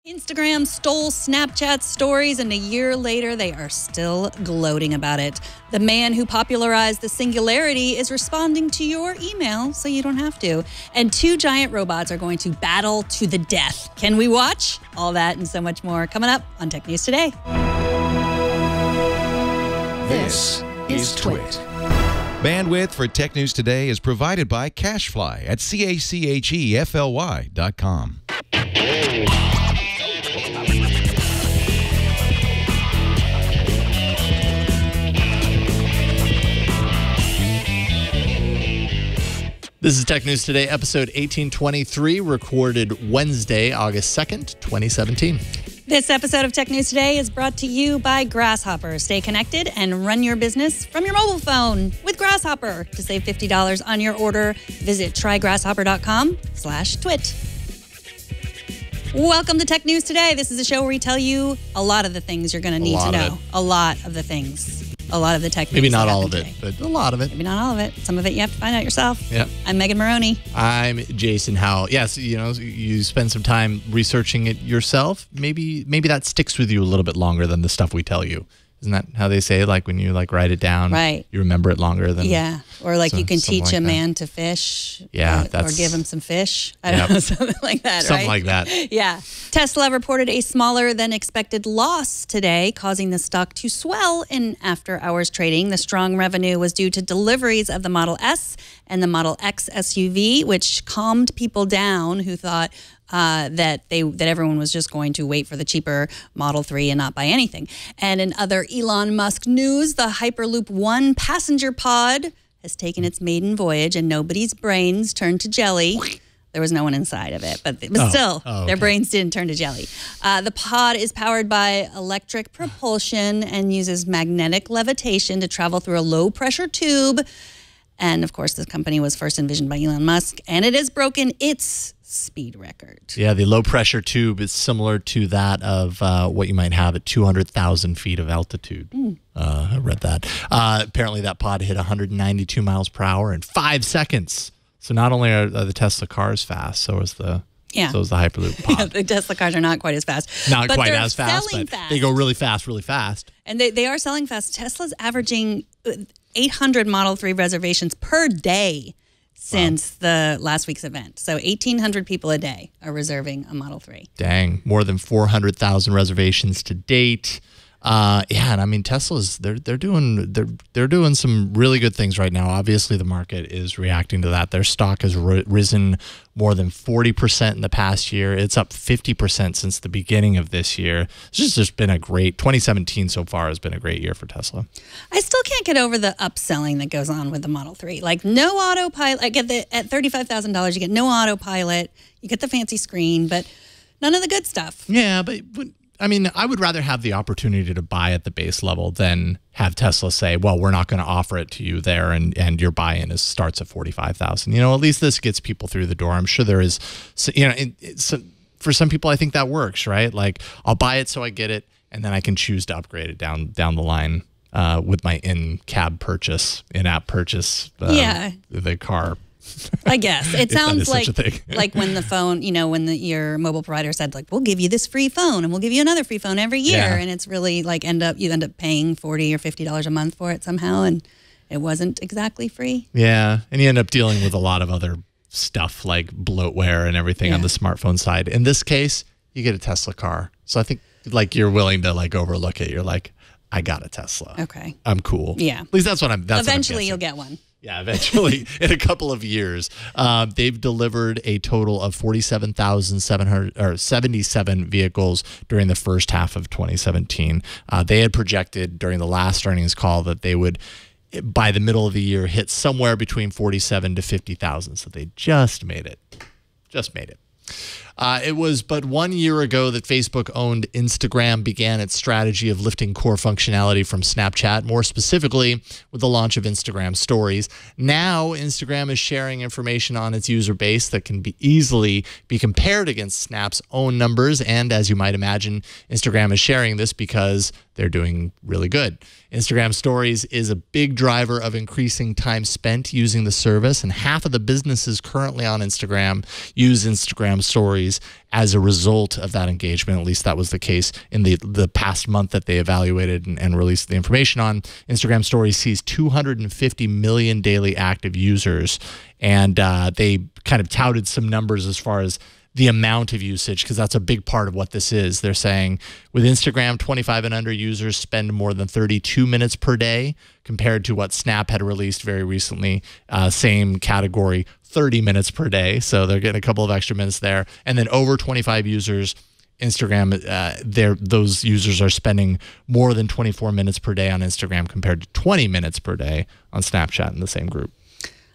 Instagram stole Snapchat's stories, and a year later, they are still gloating about it. The man who popularized the singularity is responding to your email, so you don't have to. And two giant robots are going to battle to the death. Can we watch? All that and so much more coming up on Tech News Today. This is Twit. Bandwidth for Tech News Today is provided by CacheFly at CACHEFLY.com. This is Tech News Today, episode 1823, recorded Wednesday, August 2nd, 2017. This episode of Tech News Today is brought to you by Grasshopper. Stay connected and run your business from your mobile phone with Grasshopper. To save $50 on your order, visit trygrasshopper.com/twit. Welcome to Tech News Today. This is a show where we tell you a lot of the things you're going to need to know. A lot of the things. A lot of the tech news. Maybe not all of it, but a lot of it. Maybe not all of it. Some of it you have to find out yourself. Yeah. I'm Megan Maroney. I'm Jason Howell. Yes, you spend some time researching it yourself. Maybe that sticks with you a little bit longer than the stuff we tell you. Isn't that how they say it? Like when you write it down, right? You remember it longer than or you can teach a man to fish, or give him some fish. I don't know, something like that, something like that. Yeah. Tesla reported a smaller than expected loss today, causing the stock to swell in after-hours trading. The strong revenue was due to deliveries of the Model S and the Model X SUV, which calmed people down who thought that everyone was just going to wait for the cheaper Model 3 and not buy anything. And in other Elon Musk news, the Hyperloop One passenger pod has taken its maiden voyage, and nobody's brains turned to jelly. There was no one inside of it, but still, their brains didn't turn to jelly. The pod is powered by electric propulsion and uses magnetic levitation to travel through a low-pressure tube. And, of course, this company was first envisioned by Elon Musk, and it has broken its speed record. Yeah, the low-pressure tube is similar to that of what you might have at 200,000 feet of altitude. I read that. Apparently, that pod hit 192 miles per hour in 5 seconds. So not only are the Tesla cars fast, so is the Hyperloop pod. Yeah, the Tesla cars are not quite as fast. Not quite as fast, but they go really fast, really fast. And they are selling fast. Tesla's averaging 800 Model 3 reservations per day since the last week's event. So 1,800 people a day are reserving a Model 3. Dang, more than 400,000 reservations to date. And I mean Tesla's they're doing some really good things right now. Obviously, the market is reacting to that. Their stock has risen more than 40% in the past year. It's up 50% since the beginning of this year. It's just been a great 2017 so far has been a great year for Tesla. I still can't get over the upselling that goes on with the Model 3. Like no autopilot. At $35,000, you get no autopilot. You get the fancy screen, but none of the good stuff. Yeah, but I mean, I would rather have the opportunity to buy at the base level than have Tesla say, well, we're not going to offer it to you there, and your buy-in starts at $45,000. At least this gets people through the door. I'm sure there is, for some people, I think that works, right? Like, I'll buy it so I get it, and then I can choose to upgrade it down the line with my in-app purchase, the car. I guess it sounds like when the phone, your mobile provider said we'll give you this free phone and we'll give you another free phone every year, and it's really you end up paying $40 or $50 a month for it somehow, and it wasn't exactly free. Yeah, and you end up dealing with a lot of other stuff like bloatware and everything on the smartphone side. In this case, you get a Tesla car, so I think you're willing to overlook it. You're like, I got a Tesla. Okay, I'm cool. Yeah, at least that's what I'm. Eventually, you'll get one. Yeah, eventually, in a couple of years, they've delivered a total of 47,777 vehicles during the first half of 2017. They had projected during the last earnings call that they would, by the middle of the year, hit somewhere between 47 to 50,000. So they just made it. It was but 1 year ago that Facebook-owned Instagram began its strategy of lifting core functionality from Snapchat, more specifically with the launch of Instagram Stories. Now, Instagram is sharing information on its user base that can easily be compared against Snap's own numbers, and as you might imagine, Instagram is sharing this because they're doing really good. Instagram Stories is a big driver of increasing time spent using the service, and half of the businesses currently on Instagram use Instagram Stories Stories as a result of that engagement. At least that was the case in the past month that they evaluated and released the information on. Instagram Stories sees 250 million daily active users, and they kind of touted some numbers as far as the amount of usage, because that's a big part of what this is. They're saying with Instagram, 25 and under users spend more than 32 minutes per day, compared to what Snap had released very recently, same category, 30 minutes per day. So they're getting a couple of extra minutes there. And then over 25 users, Instagram, those users are spending more than 24 minutes per day on Instagram, compared to 20 minutes per day on Snapchat in the same group.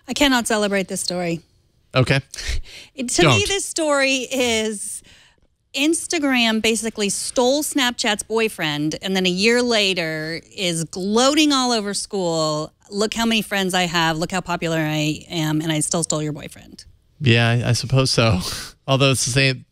I cannot celebrate this story. Okay. To me, this story is Instagram basically stole Snapchat's boyfriend, and then a year later is gloating all over school. Look how many friends I have. Look how popular I am, and I still stole your boyfriend. Yeah, I suppose so. Although it's the same.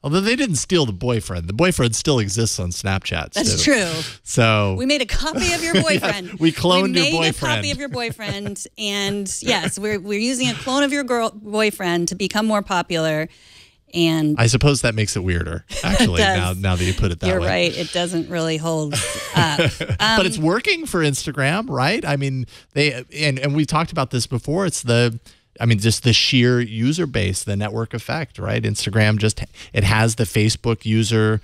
Although they didn't steal the boyfriend still exists on Snapchat. That's true. So we made a copy of your boyfriend. We cloned your boyfriend. We made a copy of your boyfriend, and yes, we're using a clone of your boyfriend to become more popular. And I suppose that makes it weirder, actually. now that you put it that way, you're right. It doesn't really hold up, but it's working for Instagram, right? I mean, and we talked about this before. It's just the sheer user base, the network effect, right? Instagram it has the Facebook user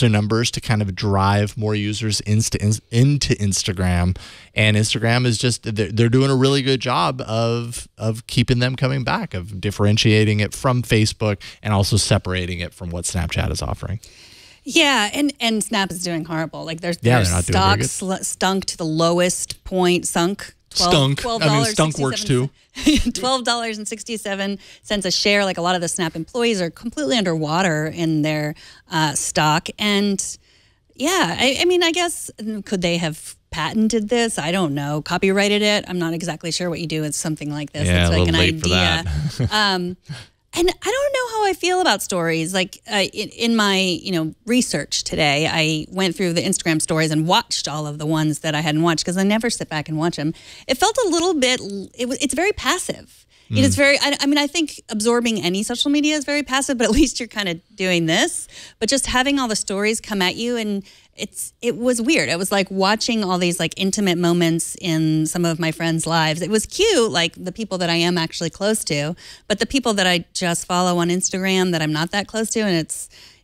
numbers to kind of drive more users into Instagram, and Instagram is they're doing a really good job of keeping them coming back, of differentiating it from Facebook and also separating it from what Snapchat is offering. Yeah, and Snap is doing horrible. Like their not doing stock stunk to the lowest point, stunk. Stunk. I mean, stunk works too. $12.67 a share. Like a lot of the Snap employees are completely underwater in their stock. And yeah, I mean, I guess, could they have patented this? I don't know. Copyrighted it? I'm not exactly sure what you do with something like this. Yeah, it's like a little late idea. for that. And I don't know how I feel about stories. Like in my research today, I went through the Instagram stories and watched all of the ones that I hadn't watched, because I never sit back and watch them. It felt a little bit. It's very passive. It is very. I mean, I think absorbing any social media is very passive, but at least you're kind of doing this. But just having all the stories come at you, and it was weird. It was like watching all these like intimate moments in some of my friends' lives. It was cute, like the people that I am actually close to, but the people that I just follow on Instagram that I'm not that close to, and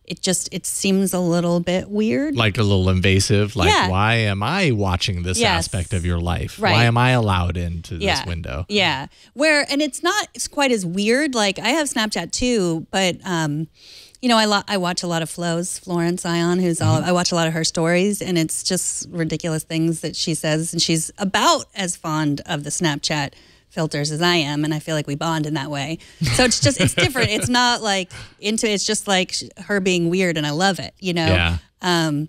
it seems a little bit weird. Like a little invasive. Like, yeah. Why am I watching this aspect of your life? Right. Why am I allowed into this window? Yeah. And it's not quite as weird. Like I have Snapchat too, but I watch a lot of Florence Ion, who's I watch a lot of her stories, and it's just ridiculous things that she says, and she's about as fond of the Snapchat filters as I am, and I feel like we bond in that way. So it's different. It's not like it's just like her being weird, and I love it, Yeah. I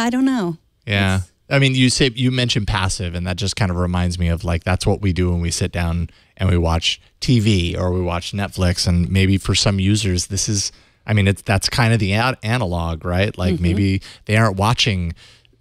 don't know. Yeah. I mean, you mentioned passive, and that just kind of reminds me of like, that's what we do when we sit down and we watch TV or we watch Netflix. And maybe for some users, that's kind of the analog, right? Like maybe they aren't watching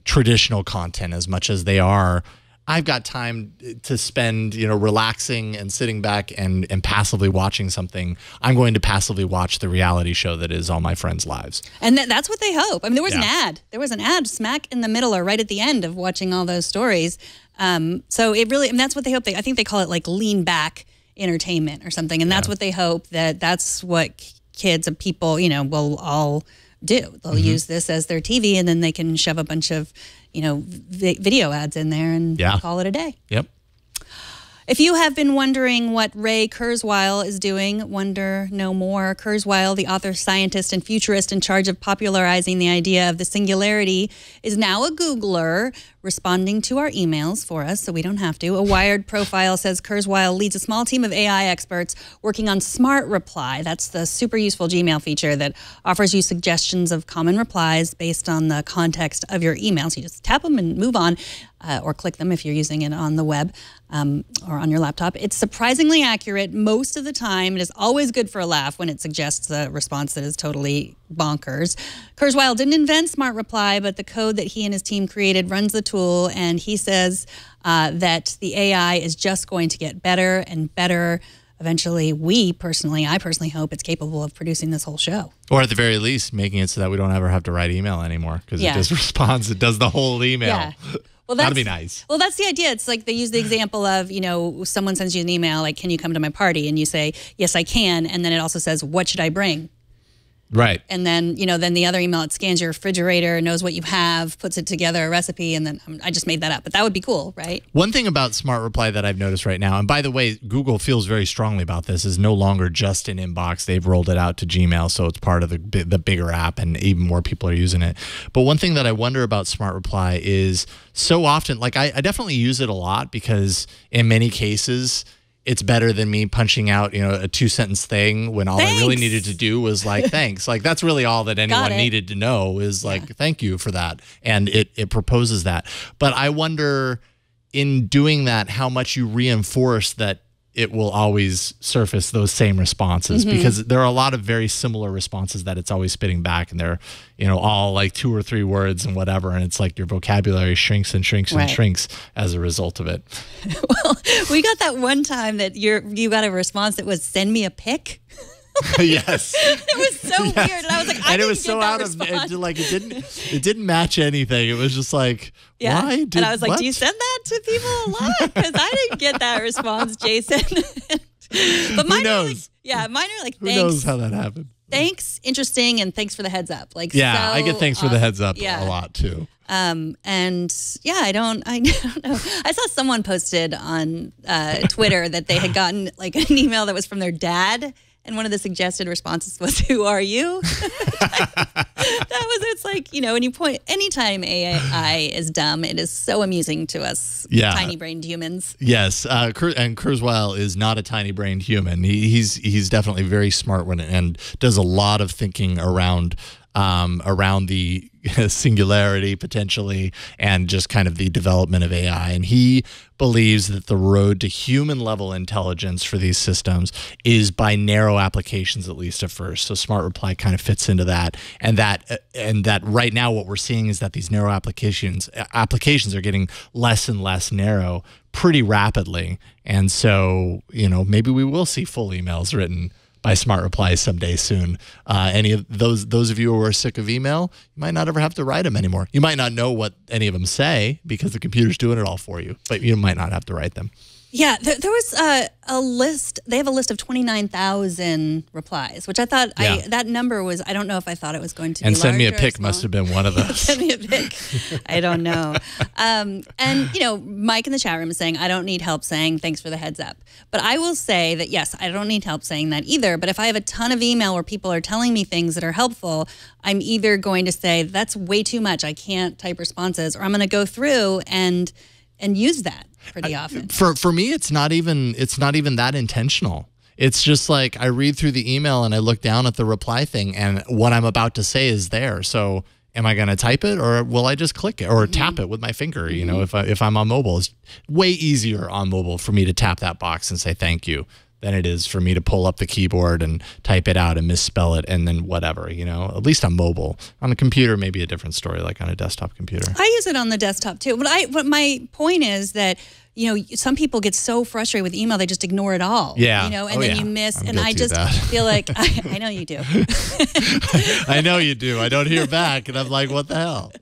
traditional content as much as they are. I've got time to spend, relaxing and sitting back and passively watching something. I'm going to passively watch the reality show that is All My Friends' Lives. And that's what they hope. I mean, there was an ad. There was an ad smack in the middle or right at the end of watching all those stories. So it really, that's what they hope. I think they call it like lean back entertainment or something. And that's what they hope that's what kids and people, will all do. They'll use this as their TV, and then they can shove a bunch of video ads in there and call it a day. Yep. If you have been wondering what Ray Kurzweil is doing, wonder no more. Kurzweil, the author, scientist, and futurist in charge of popularizing the idea of the singularity, is now a Googler, responding to our emails for us so we don't have to. A Wired profile says Kurzweil leads a small team of AI experts working on Smart Reply. That's the super useful Gmail feature that offers you suggestions of common replies based on the context of your emails. You just tap them and move on, or click them if you're using it on the web or on your laptop. It's surprisingly accurate most of the time. It is always good for a laugh when it suggests a response that is totally bonkers. Kurzweil didn't invent Smart Reply, but the code that he and his team created runs the tool, and he says that the AI is just going to get better and better eventually I personally hope it's capable of producing this whole show. Or at the very least, making it so that we don't ever have to write email anymore, because it just responds. It does the whole email. Yeah. Well, that'd be nice. Well, that's the idea. It's like they use the example of, someone sends you an email like, can you come to my party? And you say, yes, I can. And then it also says, what should I bring? Right. And then, then the other email, it scans your refrigerator, knows what you have, puts it together, a recipe, and then I just made that up. But that would be cool, right? One thing about Smart Reply that I've noticed right now, and by the way, Google feels very strongly about this, is no longer just in Inbox. They've rolled it out to Gmail, so it's part of the bigger app, and even more people are using it. But one thing that I wonder about Smart Reply is so often, like I definitely use it a lot, because in many cases, it's better than me punching out, a 2-sentence thing when all I really needed to do was like, thanks. Like, that's really all that anyone needed to know is like, thank you for that. And it proposes that. But I wonder, in doing that, how much you reinforce that it will always surface those same responses, because there are a lot of very similar responses that it's always spitting back, and they're, all like 2 or 3 words and whatever. And it's like your vocabulary shrinks and shrinks and shrinks as a result of it. Well, we got that one time that you got a response that was, send me a pic. Yes. It was so weird. And I was like, I didn't get that response. Like it didn't match anything. It was just like, why? And I was like, do you send that to people a lot? Because I didn't get that response, Jason. But mine Who knows? Mine are like, thanks. Who knows how that happened? Thanks, interesting, and thanks for the heads up. Like, I get thanks for the heads up a lot too. And I don't know. I saw someone posted on Twitter that they had gotten like an email that was from their dad. And one of the suggested responses was, who are you? It's like, when you point, anytime AI is dumb, it is so amusing to us tiny-brained humans. Yes. And Kurzweil is not a tiny-brained human. He's definitely very smart and does a lot of thinking around the singularity potentially, and just kind of the development of AI. And he believes that the road to human level intelligence for these systems is by narrow applications, at least at first. So Smart Reply kind of fits into that. And that right now what we're seeing is that these narrow applications are getting less and less narrow pretty rapidly. And so, maybe we will see full emails written by Smart Reply someday soon. Any of those of you who are sick of email, you might not ever have to write them anymore. You might not know what any of them say because the computer's doing it all for you, but you might not have to write them. Yeah, there was a list. They have a list of 29,000 replies, which I thought that number was. I don't know if I thought it was going to be. And send me a pic small. Must have been one of those. Send me a pic. I don't know. And Mike in the chat room is saying, I don't need help saying thanks for the heads up. But I will say that yes, I don't need help saying that either. But if I have a ton of email where people are telling me things that are helpful, I'm either going to say that's way too much, I can't type responses, or I'm going to go through and use that pretty often. For me, it's not even that intentional. It's just like I read through the email and I look down at the reply thing, and what I'm about to say is there. So am I going to type it, or will I just click it or tap it with my finger? If I'm on mobile, it's way easier on mobile for me to tap that box and say thank you than it is for me to pull up the keyboard and type it out and misspell it and then whatever, at least on mobile. On a computer, maybe a different story, like on a desktop computer. I use it on the desktop too. But my point is that, some people get so frustrated with email, they just ignore it all. Yeah. And then you miss. And I just feel like, I know you do. I know you do. I don't hear back. And I'm like, what the hell?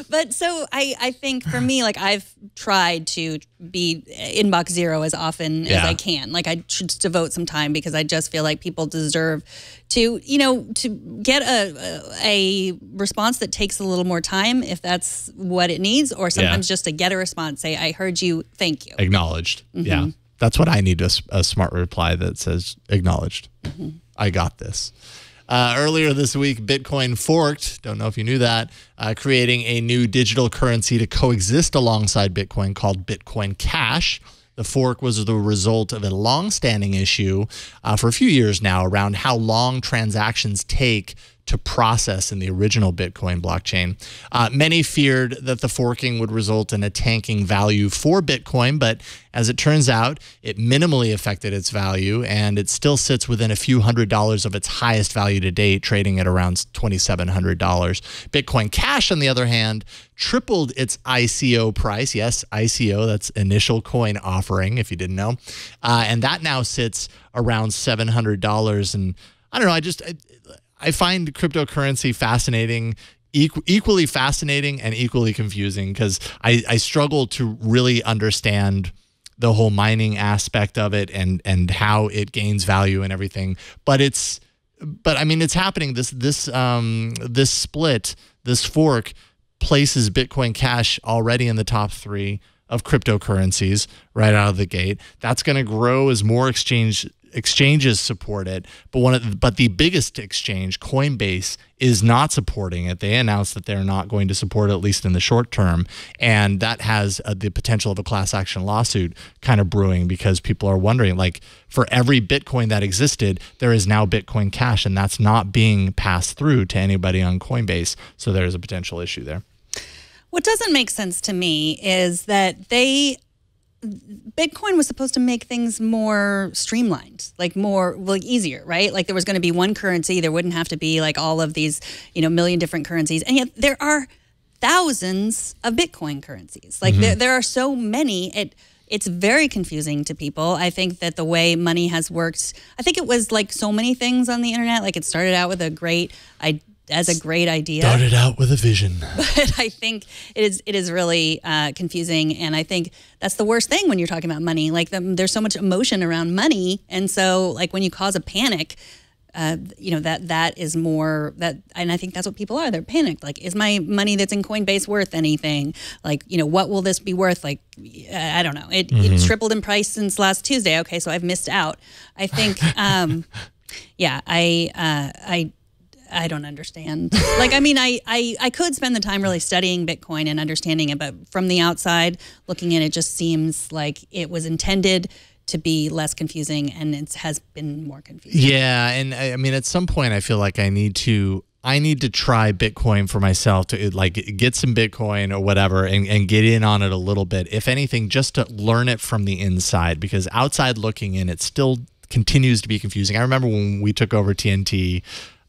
But so I think for me, like I've tried to be inbox zero as often as I can. Like I should devote some time, because I just feel like people deserve to, to get a response that takes a little more time if that's what it needs, or sometimes just to get a response, say, I heard you, thank you. Acknowledged. Yeah. That's what I need, a Smart Reply that says acknowledged. I got this. Earlier this week, Bitcoin forked, don't know if you knew that, creating a new digital currency to coexist alongside Bitcoin called Bitcoin Cash. The fork was the result of a long-standing issue for a few years now around how long transactions take to process in the original Bitcoin blockchain. Many feared that the forking would result in a tanking value for Bitcoin, but as it turns out, it minimally affected its value, and it still sits within a few $100s of its highest value to date, trading at around $2,700. Bitcoin Cash, on the other hand, tripled its ICO price. Yes, ICO, that's initial coin offering, if you didn't know. And that now sits around $700. And I don't know, I find cryptocurrency fascinating, equally fascinating and equally confusing, because I struggle to really understand the whole mining aspect of it and how it gains value and everything. But I mean, it's happening. This split, this fork, places Bitcoin Cash already in the top 3 of cryptocurrencies right out of the gate. That's going to grow as more exchanges support it, but the biggest exchange, Coinbase, is not supporting it. They announced that they're not going to support it, at least in the short term, and that has the potential of a class action lawsuit kind of brewing, because people are wondering, like, for every Bitcoin that existed, there is now Bitcoin Cash, and that's not being passed through to anybody on Coinbase, so there's a potential issue there. What doesn't make sense to me is that Bitcoin was supposed to make things more streamlined, like easier, right? Like there was going to be one currency. There wouldn't have to be like all of these, million different currencies. And yet there are thousands of Bitcoin currencies. Like there are so many. It's very confusing to people. I think that the way money has worked, I think it was like so many things on the internet. Like it started out with a great idea. Started out with a vision. But I think it is really confusing, and I think that's the worst thing when you're talking about money. Like there's so much emotion around money, and so like when you cause a panic, that is more that, and I think that's what people are. They're panicked. Like, is my money that's in Coinbase worth anything? Like, what will this be worth? Like, I don't know. It tripled in price since last Tuesday. Okay, so I've missed out. I think, yeah, I don't understand. Like, I mean, I could spend the time really studying Bitcoin and understanding it, but from the outside looking in, it just seems like it was intended to be less confusing, and it has been more confusing. Yeah, and I mean, at some point, I feel like I need to try Bitcoin for myself, to like get some Bitcoin or whatever and get in on it a little bit, if anything, just to learn it from the inside, because outside looking in, it still continues to be confusing. I remember when we took over TNT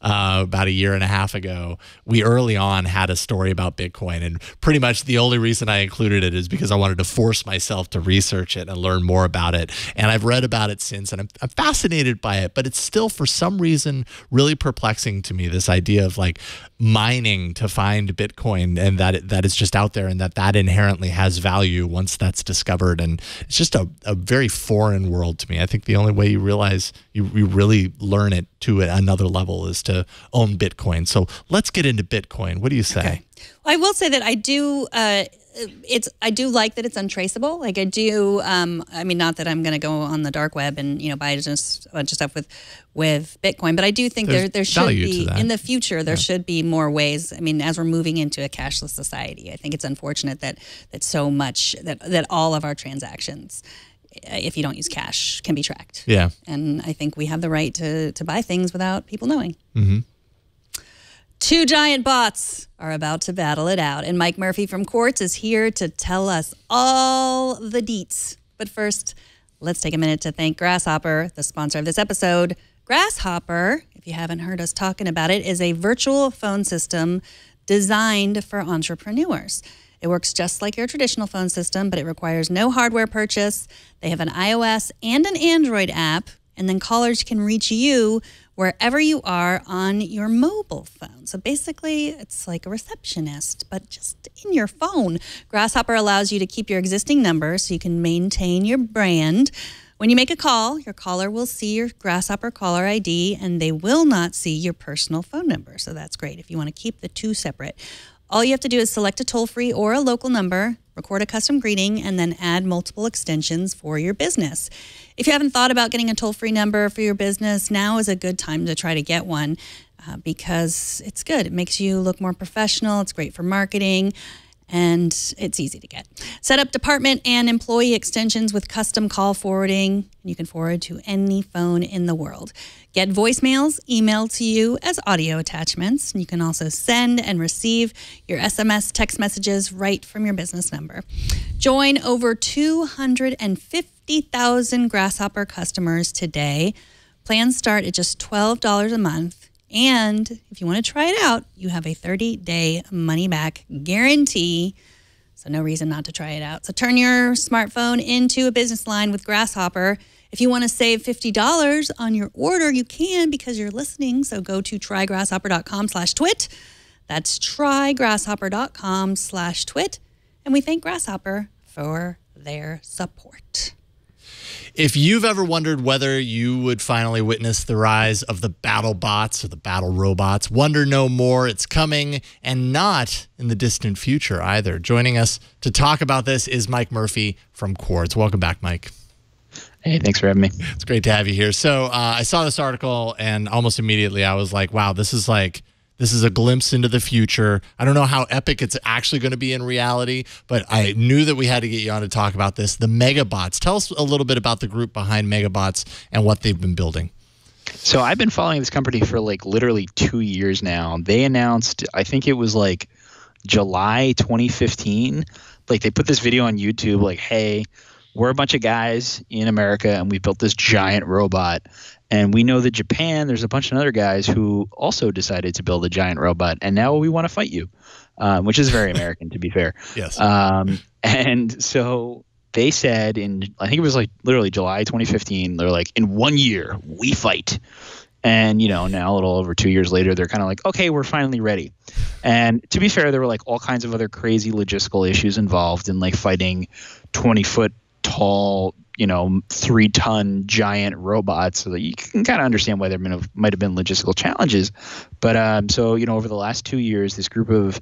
about a year and a half ago, we early on had a story about Bitcoin, and pretty much the only reason I included it is because I wanted to force myself to research it and learn more about it. And I've read about it since, and I'm fascinated by it, but it's still for some reason really perplexing to me, this idea of like mining to find Bitcoin, and that it's just out there, and that inherently has value once that's discovered. And it's just a very foreign world to me. I think the only way you realize you really learn it to another level is to own Bitcoin. So let's get into Bitcoin. What do you say? Okay. Well, I will say that I do like that it's untraceable. Like I do, I mean, not that I'm going to go on the dark web and, buy just a bunch of stuff with Bitcoin, but I do think there should be, in the future, there should be more ways. I mean, as we're moving into a cashless society, I think it's unfortunate that so much, that all of our transactions, if you don't use cash, can be tracked. Yeah. And I think we have the right to buy things without people knowing. Mm-hmm. Two giant bots are about to battle it out, and Mike Murphy from Quartz is here to tell us all the deets. But first, let's take a minute to thank Grasshopper, the sponsor of this episode. Grasshopper, if you haven't heard us talking about it, is a virtual phone system designed for entrepreneurs. It works just like your traditional phone system, but it requires no hardware purchase. They have an iOS and an Android app, and then callers can reach you wherever you are on your mobile phone. So basically, it's like a receptionist, but just in your phone. Grasshopper allows you to keep your existing number so you can maintain your brand. When you make a call, your caller will see your Grasshopper caller ID, and they will not see your personal phone number. So that's great if you want to keep the two separate. All you have to do is select a toll-free or a local number, record a custom greeting, and then add multiple extensions for your business. If you haven't thought about getting a toll-free number for your business, now is a good time to try to get one because it's good. It makes you look more professional. It's great for marketing. and it's easy to get. Set up department and employee extensions with custom call forwarding. You can forward to any phone in the world. Get voicemails emailed to you as audio attachments. You can also send and receive your SMS text messages right from your business number. Join over 250,000 Grasshopper customers today. Plans start at just $12 a month. And if you want to try it out, you have a 30-day money-back guarantee. So no reason not to try it out. So turn your smartphone into a business line with Grasshopper. If you want to save $50 on your order, you can because you're listening. So go to trygrasshopper.com/twit. That's trygrasshopper.com/twit. And we thank Grasshopper for their support. If you've ever wondered whether you would finally witness the rise of the battle bots or the battle robots, wonder no more. It's coming, and not in the distant future either. Joining us to talk about this is Mike Murphy from Quartz. Welcome back, Mike. Hey, thanks for having me. It's great to have you here. So I saw this article, and almost immediately I was like, wow, this is a glimpse into the future. I don't know how epic it's actually going to be in reality, but I knew that we had to get you on to talk about this. The Megabots. Tell us a little bit about the group behind Megabots and what they've been building. So I've been following this company for like literally 2 years now. They announced, I think it was like July 2015. Like they put this video on YouTube like, hey, we're a bunch of guys in America and we built this giant robot. And we know that Japan, there's a bunch of other guys who also decided to build a giant robot. And now we want to fight you, which is very American, to be fair. Yes. And so they said I think it was like literally July 2015, they're like, in 1 year, we fight. And, now a little over 2 years later, they're kind of like, okay, we're finally ready. And to be fair, there were like all kinds of other crazy logistical issues involved in like fighting 20-foot tall, 3-ton giant robots, so that you can kind of understand why there might have been logistical challenges. But so over the last 2 years, this group of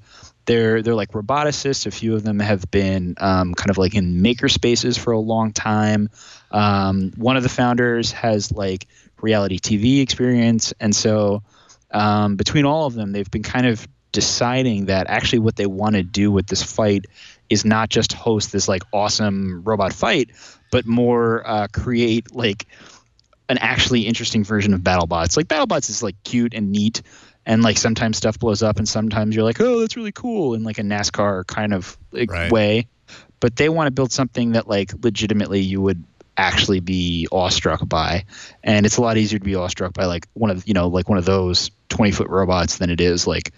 they're like roboticists. A few of them have been kind of like in maker spaces for a long time. One of the founders has like reality TV experience, and so between all of them, they've been kind of deciding that actually what they want to do with this fight is not just host this like awesome robot fight, but more create like an actually interesting version of BattleBots. Like BattleBots is like cute and neat, and like sometimes stuff blows up, and sometimes you're like, oh, that's really cool, in like a NASCAR kind of way. But they want to build something that like legitimately you would actually be awestruck by, and it's a lot easier to be awestruck by like one of those 20-foot robots than it is like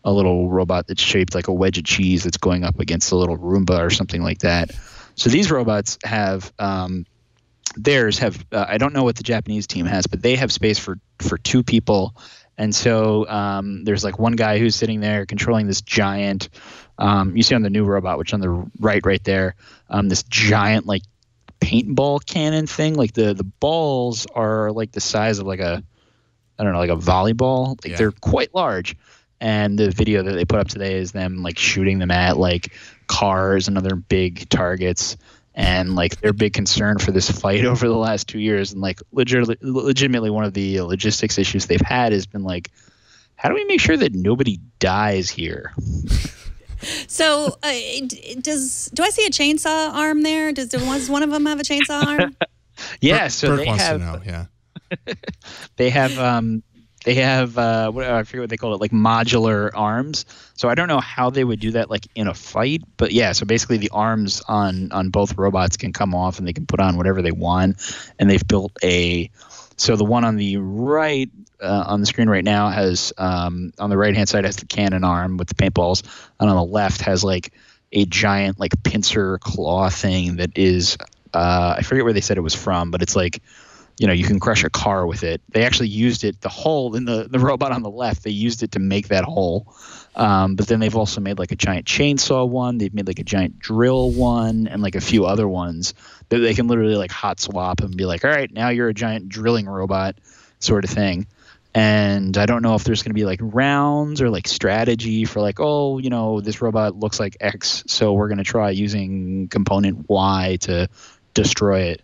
a little robot that's shaped like a wedge of cheese that's going up against a little Roomba or something like that. So these robots have theirs have I don't know what the Japanese team has, but they have space for 2 people. And so there's like one guy who's sitting there controlling this giant you see on the new robot, which on the right there, this giant like paintball cannon thing. Like the balls are like the size of like a volleyball. Like they're quite large. And the video that they put up today is them like shooting them at like cars and other big targets. And like their big concern for this fight over the last 2 years, and like legitimately one of the logistics issues they've had has been like, how do we make sure that nobody dies here? So do I see a chainsaw arm there? Does one of them have a chainsaw arm? Yeah. So Bert they wants have. to know, yeah. They have I forget what they call it, like modular arms. So I don't know how they would do that like in a fight, but yeah. So basically, the arms on both robots can come off, and they can put on whatever they want. And they've built so the one on the right on the screen right now has on the right hand side has the cannon arm with the paintballs, and on the left has like a giant like pincer claw thing that is I forget where they said it was from, but it's like, you can crush a car with it. They actually used it, the hole in the robot on the left, they used it to make that hole. But then they've also made like a giant chainsaw one. They've made like a giant drill one, and like a few other ones that they can literally like hot swap and be like, all right, now you're a giant drilling robot sort of thing. And I don't know if there's going to be like rounds or like strategy for like, oh, this robot looks like X, so we're going to try using component Y to destroy it.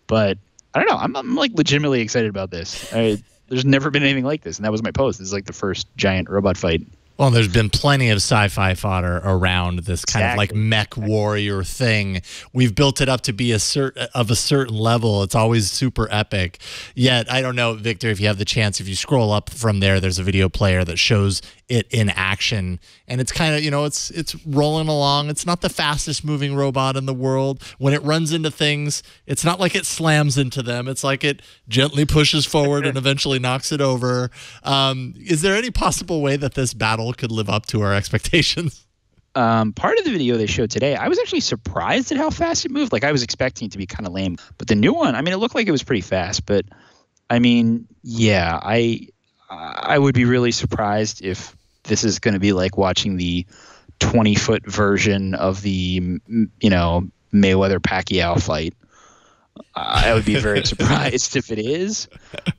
But I don't know. I'm like legitimately excited about this. There's never been anything like this, and that was my post. This is like the first giant robot fight. Well, there's been plenty of sci-fi fodder around this kind of like mech warrior thing. We've built it up to be a certain level. It's always super epic. Yet, I don't know, Victor, if you have the chance, if you scroll up from there, there's a video player that shows it in action. And it's kind of, it's rolling along. It's not the fastest moving robot in the world. When it runs into things, it's not like it slams into them. It's like it gently pushes forward and eventually knocks it over. Is there any possible way that this battle could live up to our expectations? Part of the video they showed today, I was actually surprised at how fast it moved. Like, I was expecting it to be kind of lame. But the new one, I mean, it looked like it was pretty fast. But, I mean, yeah, I would be really surprised if this is going to be like watching the 20-foot version of the, Mayweather-Pacquiao fight. I would be very surprised if it is.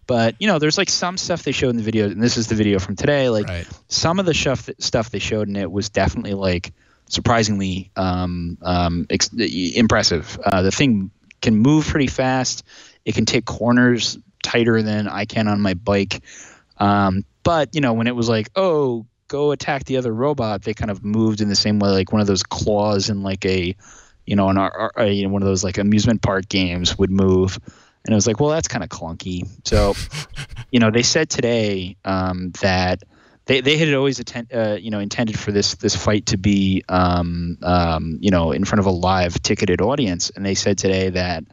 But, there's like some stuff they showed in the video, and this is the video from today. Like, some of the stuff they showed in it was definitely like surprisingly impressive. The thing can move pretty fast. It can take corners tighter than I can on my bike. But, when it was like, oh, go attack the other robot, they kind of moved in the same way, like one of those claws in like one of those like amusement park games would move. And it was like, well, that's kind of clunky. So, they said today that they had always intended for this fight to be, in front of a live ticketed audience. And they said today that,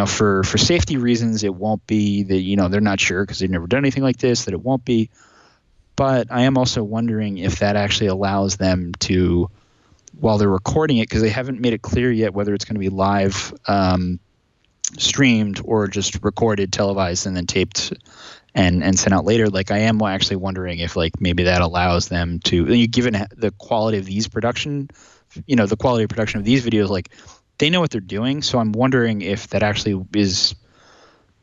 for safety reasons, it won't be that, they're not sure because they've never done anything like this, that it won't be. But I am also wondering if that actually allows them to, while they're recording it, because they haven't made it clear yet whether it's going to be live streamed or just recorded, televised, and then taped and sent out later. Like, I am actually wondering if like maybe that allows them to, given the quality of these production, the quality of production of these videos, like they know what they're doing. So I'm wondering if that actually is,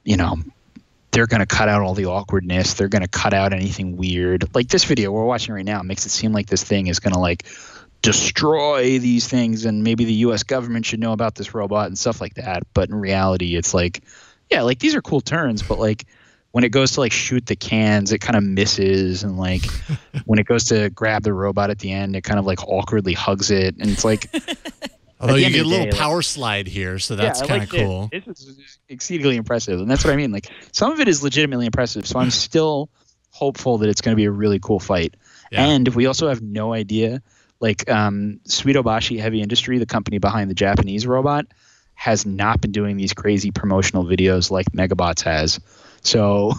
they're going to cut out all the awkwardness. They're going to cut out anything weird. Like this video we're watching right now makes it seem like this thing is going to like destroy these things, and maybe the U.S. government should know about this robot and stuff like that. But in reality, it's like, yeah, like these are cool turns, but like when it goes to like shoot the cans, it kind of misses, and like when it goes to grab the robot at the end, it kind of like awkwardly hugs it, and it's like. Although you get a little power slide here, so that's kind of cool. This is exceedingly impressive, and that's what I mean. Like some of it is legitimately impressive, so I'm still hopeful that it's going to be a really cool fight. Yeah. And we also have no idea. Like Suitobashi Heavy Industry, the company behind the Japanese robot, has not been doing these crazy promotional videos like Megabots has. So,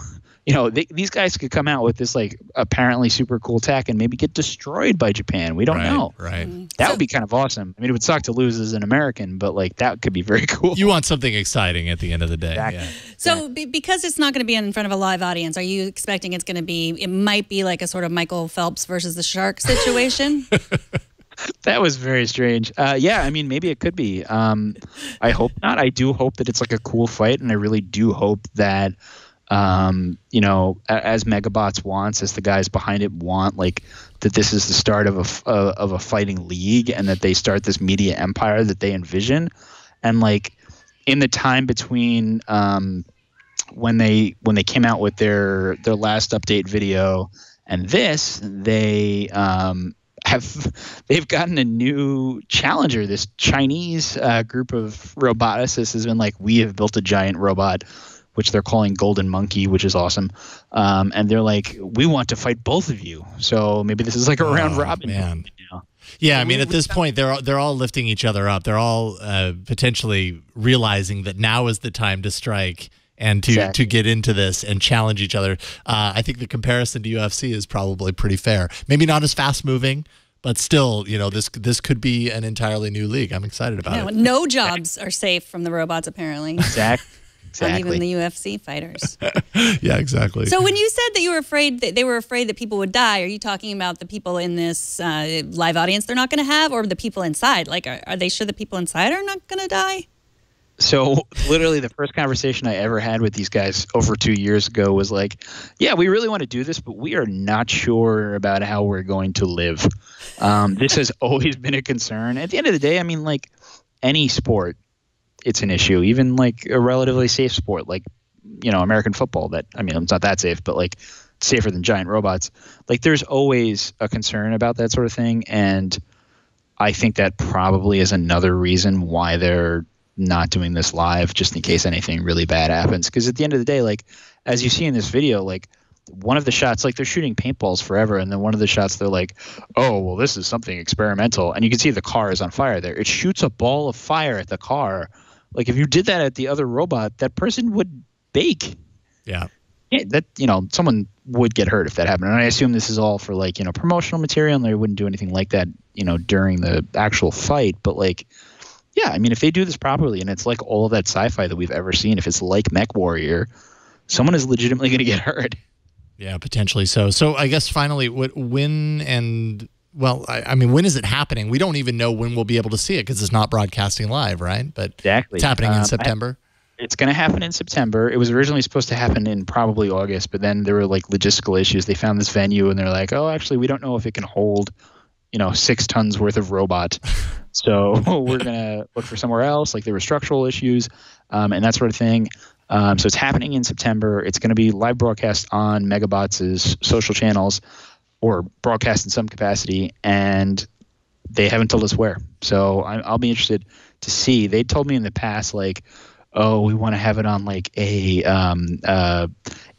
these guys could come out with this like apparently super cool tech and maybe get destroyed by Japan. We don't know. Right. That would be kind of awesome. I mean, it would suck to lose as an American, but like that could be very cool. You want something exciting at the end of the day. Exactly. Yeah. So because it's not going to be in front of a live audience, are you expecting it might be like a sort of Michael Phelps versus the shark situation? That was very strange. Yeah, I mean, maybe it could be. I hope not. I do hope that it's like a cool fight, and I really do hope that, as Megabots wants, as the guys behind it want, like that this is the start of a fighting league, and that they start this media empire that they envision, and like in the time between when they came out with their last update video and this, they've gotten a new challenger. This Chinese group of roboticists has been like, we have built a giant robot, which they're calling Golden Monkey, which is awesome. And they're like, we want to fight both of you. So maybe this is like a round robin. Man. Yeah, I mean, at this point, they're all lifting each other up. They're all potentially realizing that now is the time to strike and to get into this and challenge each other. I think the comparison to UFC is probably pretty fair. Maybe not as fast moving, but still, this could be an entirely new league. I'm excited about it. No jobs are safe from the robots, apparently. Exactly. Not even the UFC fighters. Yeah, exactly. So when you said that you were afraid that they were afraid that people would die, are you talking about the people in this live audience they're not going to have, or the people inside? Like, are they sure the people inside are not going to die? So literally the first conversation I ever had with these guys over 2 years ago was like, yeah, we really want to do this, but we are not sure about how we're going to live. This has always been a concern. At the end of the day, I mean, like any sport, it's an issue, even like a relatively safe sport like, American football that, I mean, it's not that safe, but like safer than giant robots. Like, there's always a concern about that sort of thing, and I think that probably is another reason why they're not doing this live, just in case anything really bad happens. Because at the end of the day, like, as you see in this video, like, one of the shots, like, they're shooting paintballs forever, and then one of the shots they're like, oh, well, this is something experimental, and you can see the car is on fire there. It shoots a ball of fire at the car. Like, if you did that at the other robot, that person would bake. Yeah. That, someone would get hurt if that happened. And I assume this is all for, like, promotional material, and they wouldn't do anything like that, during the actual fight. But, like, yeah, I mean, if they do this properly, and it's like all of that sci-fi that we've ever seen, if it's like Mech Warrior, someone is legitimately going to get hurt. Yeah, potentially so. So I guess finally, when is it happening? We don't even know when we'll be able to see it because it's not broadcasting live, right? But exactly. It's happening in September. It's going to happen in September. It was originally supposed to happen in probably August, but then there were like logistical issues. They found this venue and they're like, oh, actually, we don't know if it can hold, 6 tons worth of robot. So we're going to look for somewhere else. Like, there were structural issues and that sort of thing. So it's happening in September. It's going to be live broadcast on Megabots' social channels, or broadcast in some capacity, and they haven't told us where. So I'll be interested to see. They told me in the past, like, oh, we want to have it on like a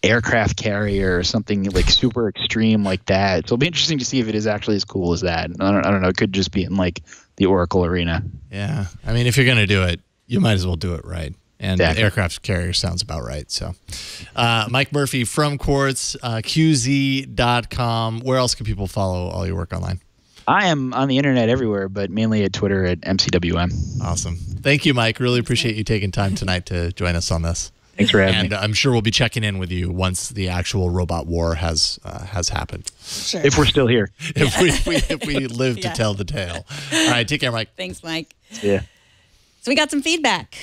aircraft carrier or something like super extreme like that. So it'll be interesting to see if it is actually as cool as that. I don't know. It could just be in like the Oracle Arena. Yeah. I mean, if you're going to do it, you might as well do it right. And exactly. Aircraft carrier sounds about right. So Mike Murphy from Quartz, QZ.com. Where else can people follow all your work online? I am on the internet everywhere, but mainly at Twitter at MCWM. Awesome. Thank you, Mike. Really appreciate you taking time tonight to join us on this. Thanks for having me. And I'm sure we'll be checking in with you once the actual robot war has happened. Sure. If we're still here. If we live to tell the tale. All right. Take care, Mike. Thanks, Mike. Yeah. So we got some feedback.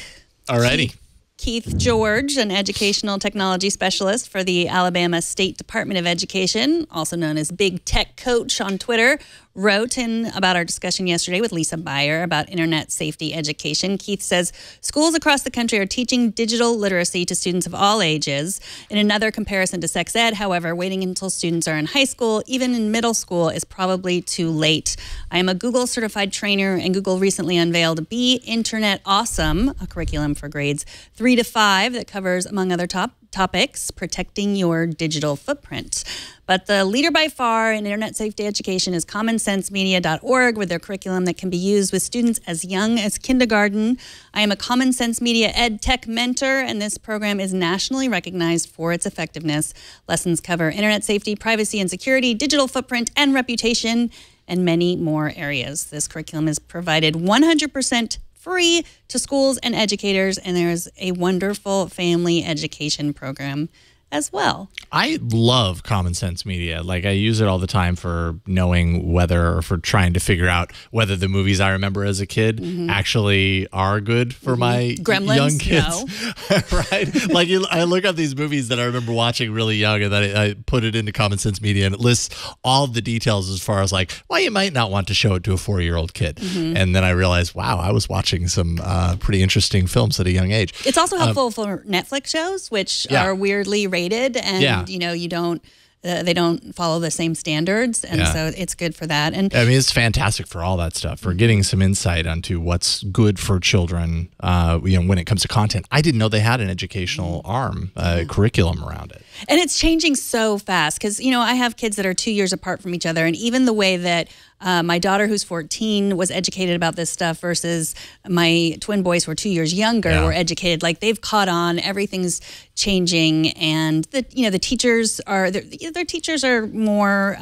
Alrighty. Keith George, an educational technology specialist for the Alabama State Department of Education, also known as Big Tech Coach on Twitter, wrote in about our discussion yesterday with Lisa Beyer about internet safety education. Keith says schools across the country are teaching digital literacy to students of all ages. In another comparison to sex ed, however, waiting until students are in high school, even in middle school, is probably too late. I am a Google certified trainer, and Google recently unveiled Be Internet Awesome, a curriculum for grades 3 to 5 that covers, among other topics, protecting your digital footprint. But the leader by far in internet safety education is commonsensemedia.org, with their curriculum that can be used with students as young as kindergarten. I am a Common Sense Media Ed Tech mentor, and this program is nationally recognized for its effectiveness. Lessons cover internet safety, privacy and security, digital footprint and reputation, and many more areas. This curriculum is provided 100% free to schools and educators, and there's a wonderful family education program as well. I love Common Sense Media. Like, I use it all the time for knowing whether, or for trying to figure out whether the movies I remember as a kid actually are good for my Gremlins, young kids. No. Right? Like, I look up these movies that I remember watching really young, and then I put it into Common Sense Media, and it lists all the details as far as like why you might not want to show it to a 4-year-old kid. And then I realized, wow, I was watching some pretty interesting films at a young age. It's also helpful for Netflix shows, which are weirdly rated, and you don't they don't follow the same standards, and so it's good for that. And I mean, it's fantastic for all that stuff, for getting some insight onto what's good for children. When it comes to content, I didn't know they had an educational arm curriculum around it. And it's changing so fast because I have kids that are 2 years apart from each other, and even the way that my daughter, who's 14, was educated about this stuff versus my twin boys, who are 2 years younger, were educated. Like, they've caught on. Everything's changing, and the teachers are their teachers are more.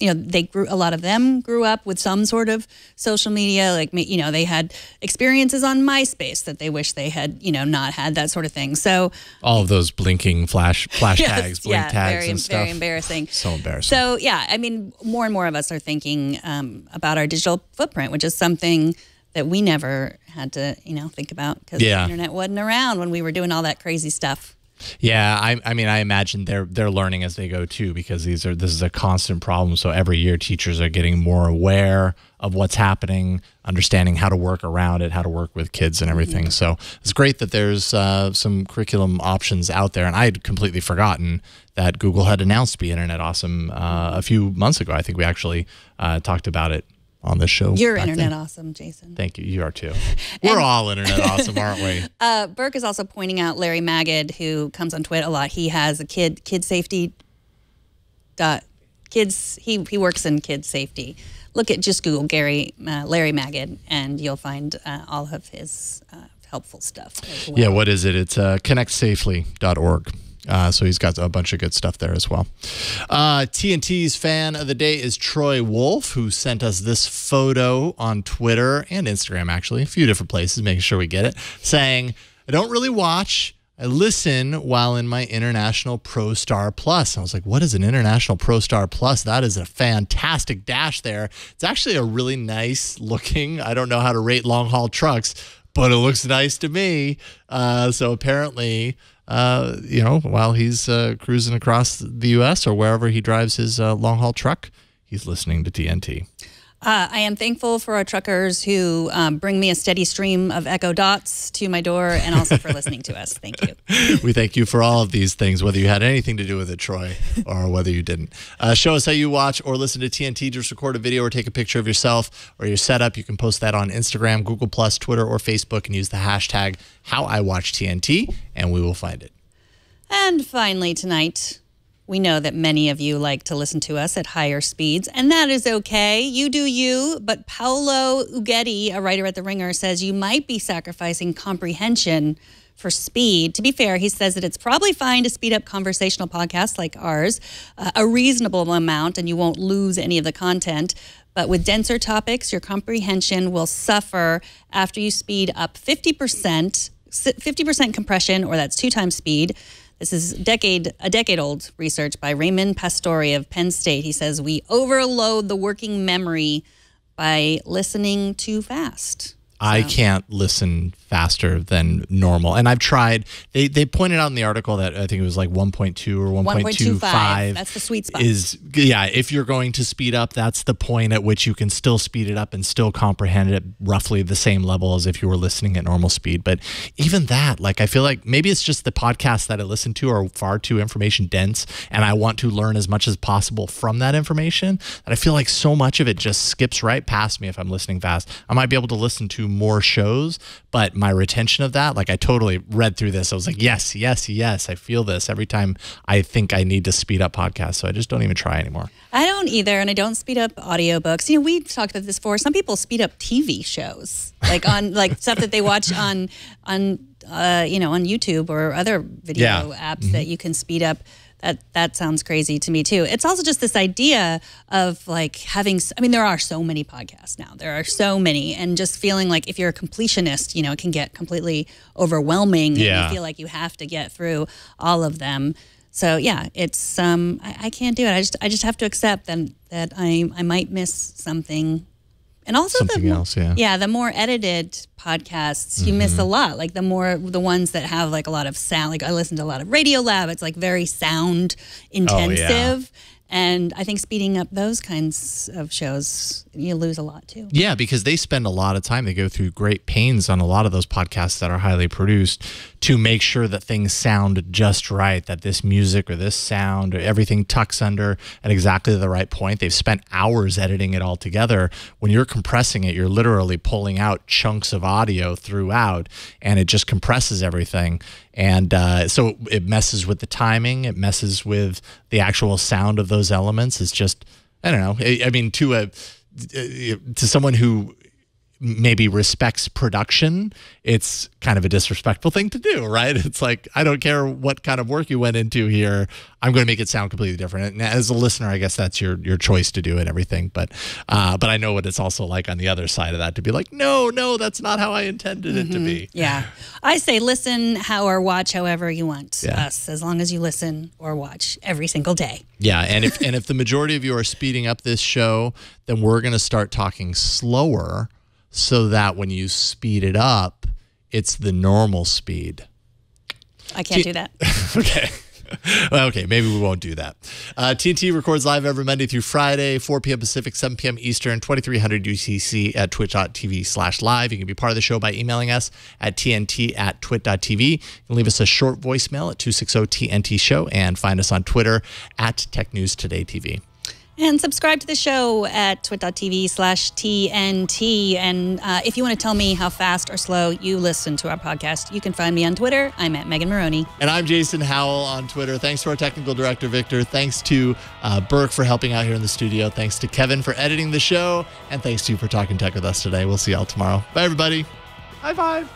A lot of them grew up with some sort of social media. Like, they had experiences on MySpace that they wish they had, not had, that sort of thing. So all of those blinking flash tags, blink tags, and stuff. Very embarrassing. So embarrassing. So I mean, more and more of us are thinking about our digital footprint, which is something that we never had to, think about because the internet wasn't around when we were doing all that crazy stuff. Yeah, I mean, I imagine they're learning as they go too, because this is a constant problem. So every year, teachers are getting more aware of what's happening, understanding how to work around it, how to work with kids and everything. So it's great that there's some curriculum options out there. And I had completely forgotten that Google had announced Be Internet Awesome a few months ago. I think we actually talked about it on this show. You're internet awesome, Jason. Thank you. You are too. We're all internet awesome, aren't we? Burke is also pointing out Larry Magid, who comes on Twitter a lot. He has a kid safety. Kids. He works in kid safety. Just Google Larry Magid, and you'll find all of his helpful stuff as well. Yeah, what is it? It's connectsafely.org. So he's got a bunch of good stuff there as well. TNT's fan of the day is Troy Wolf, who sent us this photo on Twitter and Instagram, actually, a few different places, making sure we get it, saying, I don't really watch, I listen while in my International Pro Star Plus. And I was like, what is an International Pro Star Plus? That is a fantastic dash there. It's actually a really nice looking, I don't know how to rate long haul trucks, but it looks nice to me. So apparently, while he's cruising across the U.S. or wherever he drives his long-haul truck, he's listening to TNT. I am thankful for our truckers who bring me a steady stream of Echo Dots to my door, and also for listening to us. Thank you. We thank you for all of these things, whether you had anything to do with it, Troy, or whether you didn't. Show us how you watch or listen to TNT. Just record a video or take a picture of yourself or your setup. You can post that on Instagram, Google+, Twitter, or Facebook, and use the hashtag HowIWatchTNT, and we will find it. And finally tonight, we know that many of you like to listen to us at higher speeds, and that is okay. You do you, but Paolo Uggetti, a writer at The Ringer, says you might be sacrificing comprehension for speed. To be fair, he says that it's probably fine to speed up conversational podcasts like ours, a reasonable amount, and you won't lose any of the content. But with denser topics, your comprehension will suffer after you speed up 50% compression, or that's 2 times speed. This is a decade-old research by Raymond Pastore of Penn State. He says we overload the working memory by listening too fast. I can't listen faster than normal. And I've tried. They pointed out in the article that I think it was like 1.2 or 1.25. That's the sweet spot. If you're going to speed up, that's the point at which you can still speed it up and still comprehend it at roughly the same level as if you were listening at normal speed. But even that, I feel like maybe it's just the podcasts that I listen to are far too information dense, and I want to learn as much as possible from that information, that I feel like so much of it just skips right past me if I'm listening fast. I might be able to listen to more shows, but my retention of that, I totally read through this. I was like, yes, yes, yes. I feel this every time I think I need to speed up podcasts. So I just don't even try anymore. I don't either, and I don't speed up audiobooks. We've talked about this before. Some people speed up TV shows, on stuff that they watch on YouTube or other video apps that you can speed up. That sounds crazy to me too. It's also just this idea of having, there are so many podcasts now. There are so many, and just feeling like if you're a completionist, it can get completely overwhelming. Yeah. And you feel like you have to get through all of them. So yeah, it's I can't do it. I just have to accept that I might miss something. And also something else, the more edited podcasts, you miss a lot. The ones that have a lot of sound. I listen to a lot of Radiolab. It's very sound intensive. And I think speeding up those kinds of shows, you lose a lot too. Yeah, because they spend a lot of time. They go through great pains on a lot of those podcasts that are highly produced to make sure that things sound just right, that this music or this sound or everything tucks under at exactly the right point. They've spent hours editing it all together. When you're compressing it, you're literally pulling out chunks of audio throughout, and it just compresses everything. And so it messes with the timing. It messes with the actual sound of those elements. It's just, I don't know. I mean, to someone who maybe respects production, it's kind of a disrespectful thing to do, right? It's like, I don't care what kind of work you went into here. I'm going to make it sound completely different. And as a listener, I guess that's your choice to do it and everything. But I know what it's also like on the other side of that, to be like, no, that's not how I intended it to be. Yeah. I say listen or watch however you want us, as long as you listen or watch every single day. Yeah. And if the majority of you are speeding up this show, then we're going to start talking slower, so that when you speed it up, it's the normal speed. I can't do that. Okay. Well, okay, maybe we won't do that. TNT records live every Monday through Friday, 4 p.m. Pacific, 7 p.m. Eastern, 2300 UTC at twitch.tv/live. You can be part of the show by emailing us at tnt@twit.tv. You can leave us a short voicemail at 260-TNT-SHOW and find us on Twitter at TechNewsTodayTV. And subscribe to the show at twit.tv/TNT. And if you want to tell me how fast or slow you listen to our podcast, you can find me on Twitter. I'm at Megan Maroney. And I'm Jason Howell on Twitter. Thanks to our technical director, Victor. Thanks to Burke for helping out here in the studio. Thanks to Kevin for editing the show. And thanks to you for talking tech with us today. We'll see y'all tomorrow. Bye, everybody. High five.